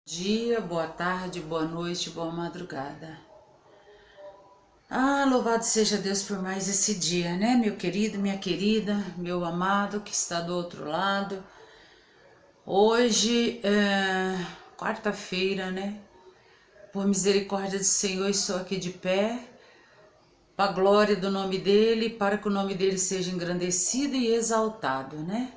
Dia, boa tarde, boa noite, boa madrugada. Louvado seja Deus por mais esse dia, né, meu querido, minha querida, meu amado que está do outro lado. Hoje é quarta-feira, né? Por misericórdia do Senhor, estou aqui de pé, para a glória do nome dEle, para que o nome dEle seja engrandecido e exaltado, né?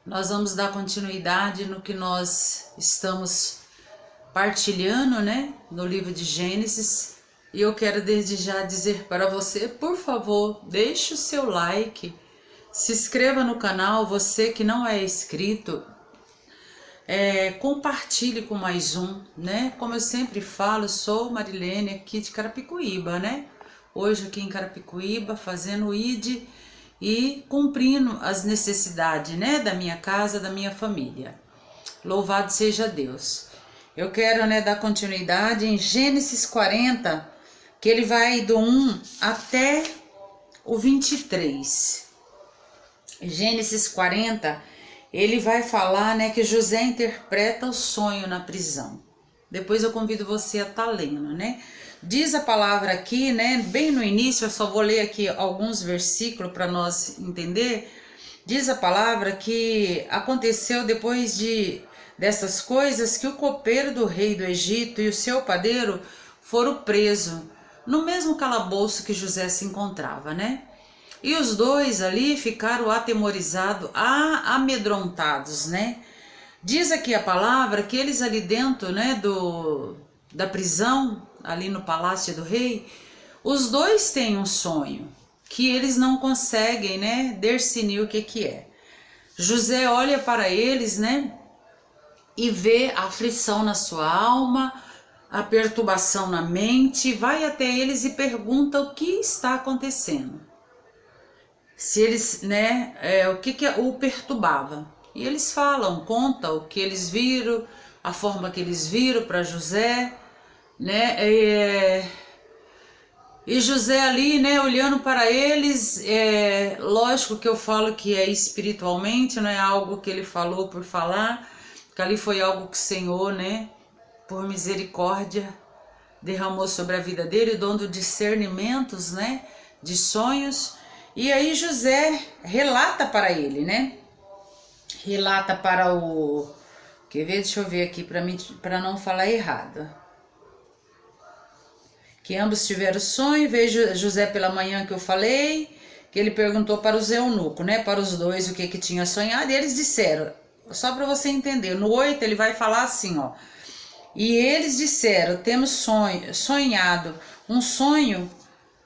Nós vamos dar continuidade no que nós estamos partilhando, né, no livro de Gênesis. E eu quero desde já dizer para você, por favor, deixe o seu like, se inscreva no canal, você que não é inscrito, compartilhe com mais um, né? Como eu sempre falo, sou Marilene aqui de Carapicuíba, né? Hoje aqui em Carapicuíba, fazendo o ID e cumprindo as necessidades, né, da minha casa, da minha família. Louvado seja Deus. Eu quero, né, dar continuidade em Gênesis 40, que ele vai do 1 até o 23. Gênesis 40, ele vai falar, né, que José interpreta o sonho na prisão. Depois eu convido você a estar lendo, né? Diz a palavra aqui, né, bem no início, eu só vou ler aqui alguns versículos para nós entender. Diz a palavra que aconteceu depois dessas coisas que o copeiro do rei do Egito e o seu padeiro foram presos no mesmo calabouço que José se encontrava, né? E os dois ali ficaram atemorizados, amedrontados, né? Diz aqui a palavra que eles ali dentro, né, da prisão, ali no palácio do rei, os dois têm um sonho que eles não conseguem, né, discernir o que é. José olha para eles, né, e vê a aflição na sua alma, a perturbação na mente, vai até eles e pergunta o que está acontecendo. Se eles, né, o que o perturbava. E eles falam, contam o que eles viram, a forma que eles viram para José, né, e José ali, né, olhando para eles, lógico que eu falo que é espiritualmente, não é algo que ele falou por falar, que ali foi algo que o Senhor, né, por misericórdia, derramou sobre a vida dele, dando discernimentos, né, de sonhos. E aí José relata para ele, né, relata para o... Quer ver? Deixa eu ver aqui para não falar errado. Que ambos tiveram sonho, veio José pela manhã que eu falei, que ele perguntou para os eunucos, né, para os dois o que tinha sonhado, e eles disseram, só para você entender, no 8 ele vai falar assim, ó, e eles disseram, temos sonhado um sonho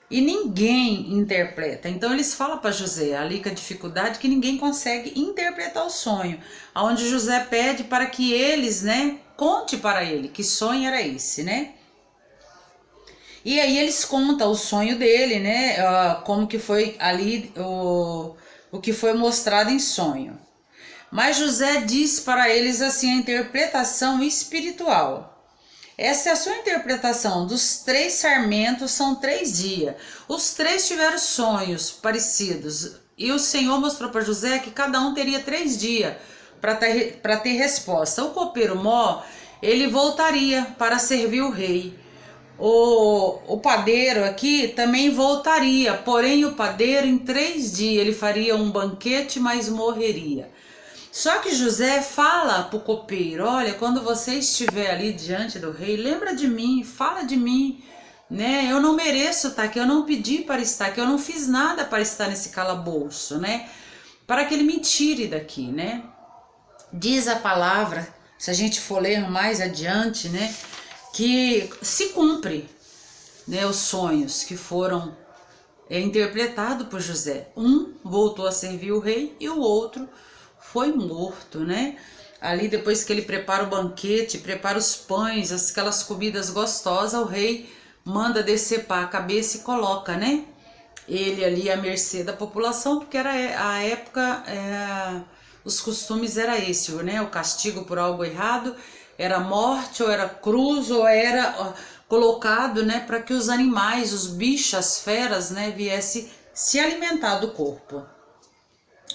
e ninguém interpreta. Então eles falam para José, ali com a dificuldade que ninguém consegue interpretar o sonho, aonde José pede para que eles, né, conte para ele que sonho era esse, né? E aí eles contam o sonho dele, né? Como que foi ali o que foi mostrado em sonho. Mas José diz para eles assim a interpretação espiritual. Essa é a sua interpretação. Dos 3 sarmentos são 3 dias. Os 3 tiveram sonhos parecidos. E o Senhor mostrou para José que cada um teria 3 dias para ter resposta. O copeiro mó, ele voltaria para servir o rei. O padeiro aqui também voltaria, porém o padeiro em 3 dias ele faria um banquete, mas morreria. Só que José fala para o copeiro, olha, quando você estiver ali diante do rei, lembra de mim, fala de mim, né? Eu não mereço estar aqui, eu não pedi para estar aqui, eu não fiz nada para estar nesse calabouço, né? Para que ele me tire daqui, né? Diz a palavra, se a gente for ler mais adiante, né? Que se cumpre, né, os sonhos que foram interpretados por José. Um voltou a servir o rei e o outro foi morto, né? Ali depois que ele prepara o banquete, prepara os pães, aquelas comidas gostosas, o rei manda decepar a cabeça e coloca, né, ele ali à mercê da população, porque era a época, os costumes era esse, né? O castigo por algo errado era morte, ou era cruz, ou era colocado, né, para que os animais, os bichos, as feras, né, viessem se alimentar do corpo.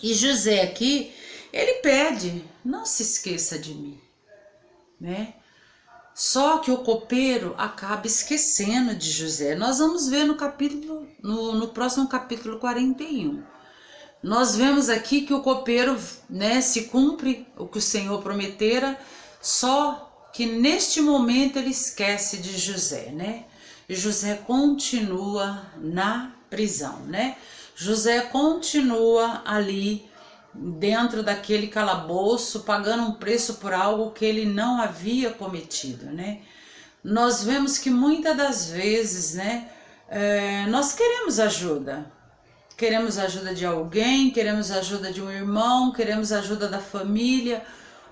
E José aqui, ele pede, não se esqueça de mim. né? Só que o copeiro acaba esquecendo de José. Nós vamos ver no próximo capítulo 41. Nós vemos aqui que o copeiro, né, se cumpre o que o Senhor prometera, só que neste momento ele esquece de José, né? E José continua na prisão, né? José continua ali dentro daquele calabouço, pagando um preço por algo que ele não havia cometido, né? Nós vemos que muitas das vezes, né, nós queremos ajuda de alguém, queremos ajuda de um irmão, queremos ajuda da família,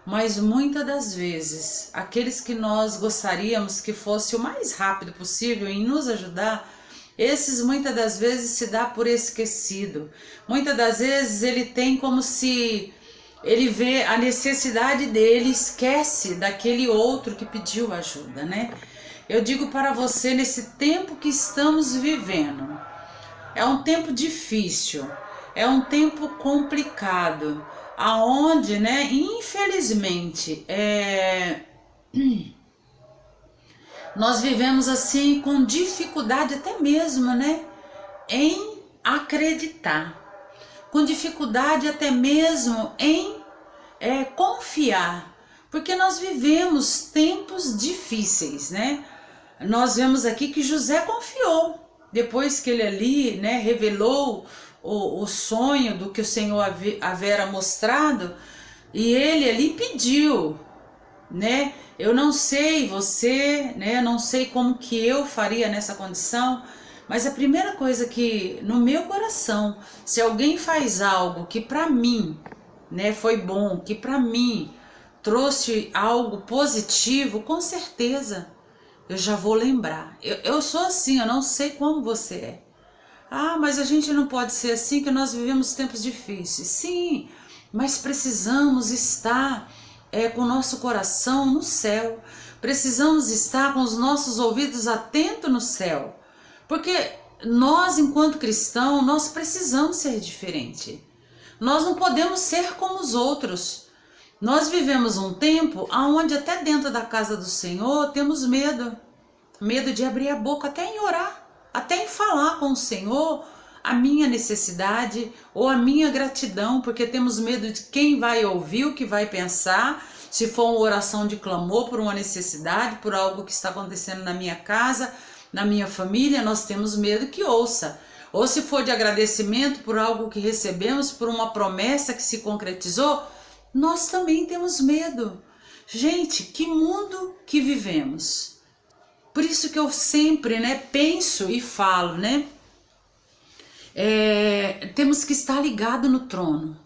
mas muitas das vezes, aqueles que nós gostaríamos que fosse o mais rápido possível em nos ajudar, esses muitas das vezes se dá por esquecido. Muitas das vezes ele tem como se ele vê a necessidade dele, esquece daquele outro que pediu ajuda, né? Eu digo para você, nesse tempo que estamos vivendo, é um tempo difícil, é um tempo complicado, aonde, né, infelizmente, nós vivemos assim com dificuldade até mesmo, né, em acreditar, com dificuldade até mesmo em confiar, porque nós vivemos tempos difíceis, né? Nós vemos aqui que José confiou, depois que ele ali, né, revelou o sonho do que o Senhor havera mostrado, e ele ali pediu, né? Eu não sei você, né? Não sei como que eu faria nessa condição, mas a primeira coisa que no meu coração, se alguém faz algo que para mim, né, foi bom, que para mim trouxe algo positivo, com certeza eu já vou lembrar. Eu sou assim, eu não sei como você é. Ah, mas a gente não pode ser assim, que nós vivemos tempos difíceis. Sim, mas precisamos estar com o nosso coração no céu. Precisamos estar com os nossos ouvidos atentos no céu. Porque nós, enquanto cristãos, nós precisamos ser diferente. Nós não podemos ser como os outros. Nós vivemos um tempo onde até dentro da casa do Senhor temos medo. Medo de abrir a boca até em orar, até em falar com o Senhor a minha necessidade ou a minha gratidão, porque temos medo de quem vai ouvir, o que vai pensar, se for uma oração de clamor por uma necessidade, por algo que está acontecendo na minha casa, na minha família, nós temos medo que ouça. Ou se for de agradecimento por algo que recebemos, por uma promessa que se concretizou, nós também temos medo. Gente, que mundo que vivemos! Por isso que eu sempre, né, penso e falo, né, temos que estar ligado no trono,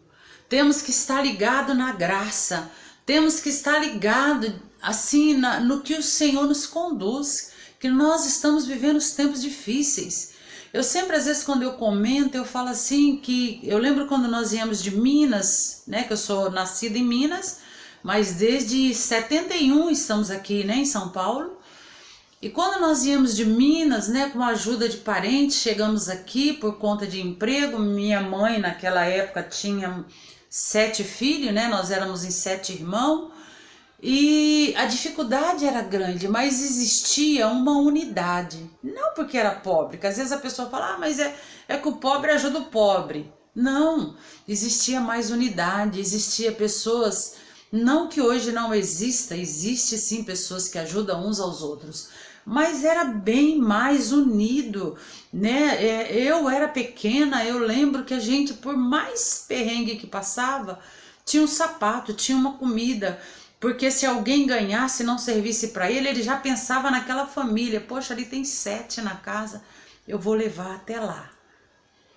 temos que estar ligado na graça, temos que estar ligado assim no que o Senhor nos conduz, que nós estamos vivendo os tempos difíceis. Eu sempre, às vezes, quando eu comento, eu falo assim, que eu lembro quando nós íamos de Minas, né, que eu sou nascida em Minas, mas desde 71 estamos aqui, né, em São Paulo. E quando nós íamos de Minas, né, com a ajuda de parentes, chegamos aqui por conta de emprego. Minha mãe naquela época tinha 7 filhos, né, nós éramos em 7 irmãos, e a dificuldade era grande, mas existia uma unidade. Não porque era pobre, porque às vezes a pessoa fala, mas é que o pobre ajuda o pobre. Não, existia mais unidade, existia pessoas, não que hoje não exista, existe sim pessoas que ajudam uns aos outros, mas era bem mais unido, né? Eu era pequena, eu lembro que a gente, por mais perrengue que passava, tinha um sapato, tinha uma comida, porque se alguém ganhasse e não servisse para ele, ele já pensava naquela família, poxa, ali tem 7 na casa, eu vou levar até lá.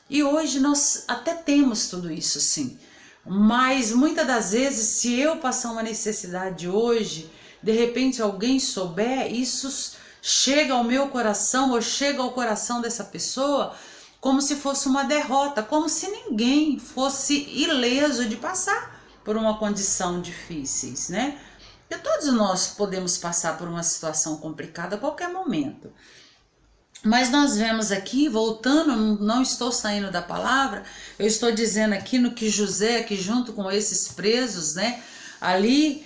E hoje nós até temos tudo isso, sim, mas muitas das vezes, se eu passar uma necessidade hoje, de repente alguém souber, isso chega ao meu coração ou chega ao coração dessa pessoa como se fosse uma derrota, como se ninguém fosse ileso de passar por uma condição difícil, né? E todos nós podemos passar por uma situação complicada a qualquer momento. Mas nós vemos aqui, voltando, não estou saindo da palavra, eu estou dizendo aqui no que José, aqui junto com esses presos, né, ali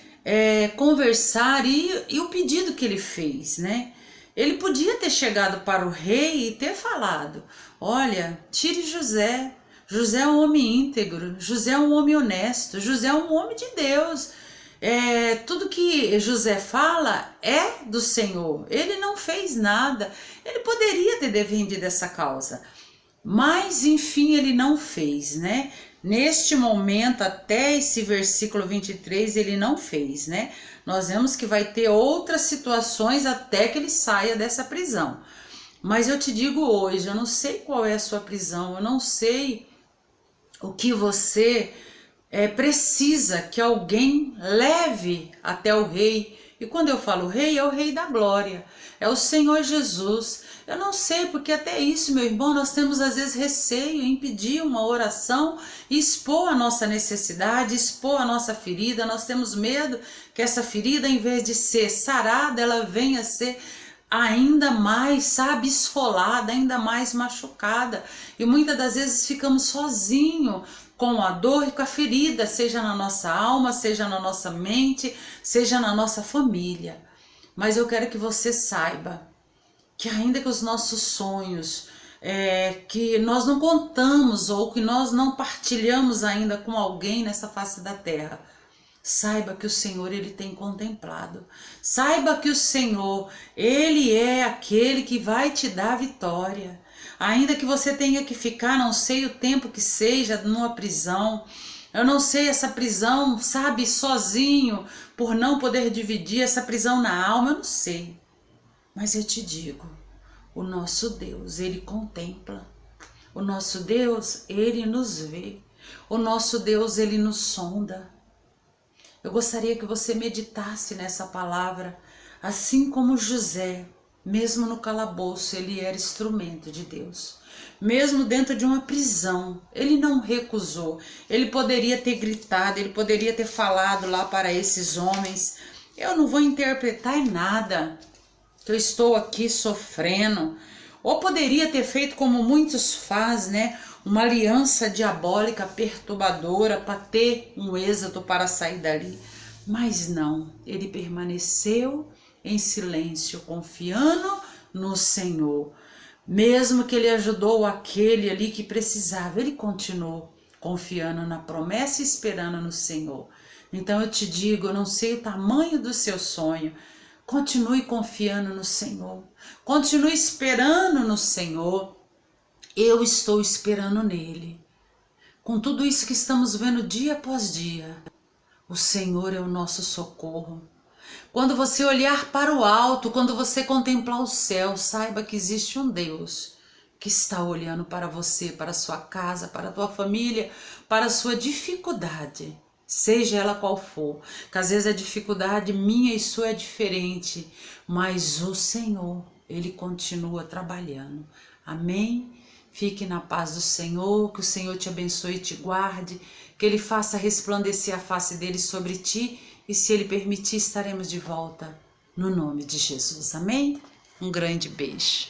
conversar e o pedido que ele fez, né? Ele podia ter chegado para o rei e ter falado: olha, tire José. José é um homem íntegro, José é um homem honesto, José é um homem de Deus. Tudo que José fala é do Senhor. Ele não fez nada. Ele poderia ter defendido essa causa, mas enfim ele não fez, né? Neste momento, até esse versículo 23, ele não fez, né? Nós vemos que vai ter outras situações até que ele saia dessa prisão. Mas eu te digo hoje, eu não sei qual é a sua prisão, eu não sei o que você precisa que alguém leve até o rei. E quando eu falo rei, é o rei da glória, é o Senhor Jesus. Eu não sei, porque até isso, meu irmão, nós temos às vezes receio em pedir uma oração, expor a nossa necessidade, expor a nossa ferida. Nós temos medo que essa ferida, em vez de ser sarada, ela venha a ser ainda mais, sabe, esfolada, ainda mais machucada. E muitas das vezes ficamos sozinhos com a dor e com a ferida, seja na nossa alma, seja na nossa mente, seja na nossa família. Mas eu quero que você saiba que ainda que os nossos sonhos, que nós não contamos ou que nós não partilhamos ainda com alguém nessa face da terra, saiba que o Senhor, ele tem contemplado. Saiba que o Senhor, ele é aquele que vai te dar vitória. Ainda que você tenha que ficar, não sei o tempo que seja, numa prisão, eu não sei essa prisão, sabe, sozinho, por não poder dividir essa prisão na alma, eu não sei. Mas eu te digo, o nosso Deus, ele contempla. O nosso Deus, ele nos vê. O nosso Deus, ele nos sonda. Eu gostaria que você meditasse nessa palavra, assim como José, mesmo no calabouço, ele era instrumento de Deus. Mesmo dentro de uma prisão, ele não recusou. Ele poderia ter gritado, ele poderia ter falado lá para esses homens: eu não vou interpretar nada, que eu estou aqui sofrendo. Ou poderia ter feito como muitos fazem, né? Uma aliança diabólica, perturbadora, para ter um êxito para sair dali. Mas não, ele permaneceu em silêncio, confiando no Senhor. Mesmo que ele ajudou aquele ali que precisava, ele continuou confiando na promessa e esperando no Senhor. Então eu te digo, eu não sei o tamanho do seu sonho, continue confiando no Senhor, continue esperando no Senhor. Eu estou esperando nele. Com tudo isso que estamos vendo dia após dia, o Senhor é o nosso socorro. Quando você olhar para o alto, quando você contemplar o céu, saiba que existe um Deus que está olhando para você, para a sua casa, para a tua família, para a sua dificuldade, seja ela qual for. Que às vezes a dificuldade minha e sua é diferente, mas o Senhor, ele continua trabalhando. Amém? Fique na paz do Senhor, que o Senhor te abençoe e te guarde, que ele faça resplandecer a face dele sobre ti, e se ele permitir, estaremos de volta no nome de Jesus. Amém? Um grande beijo.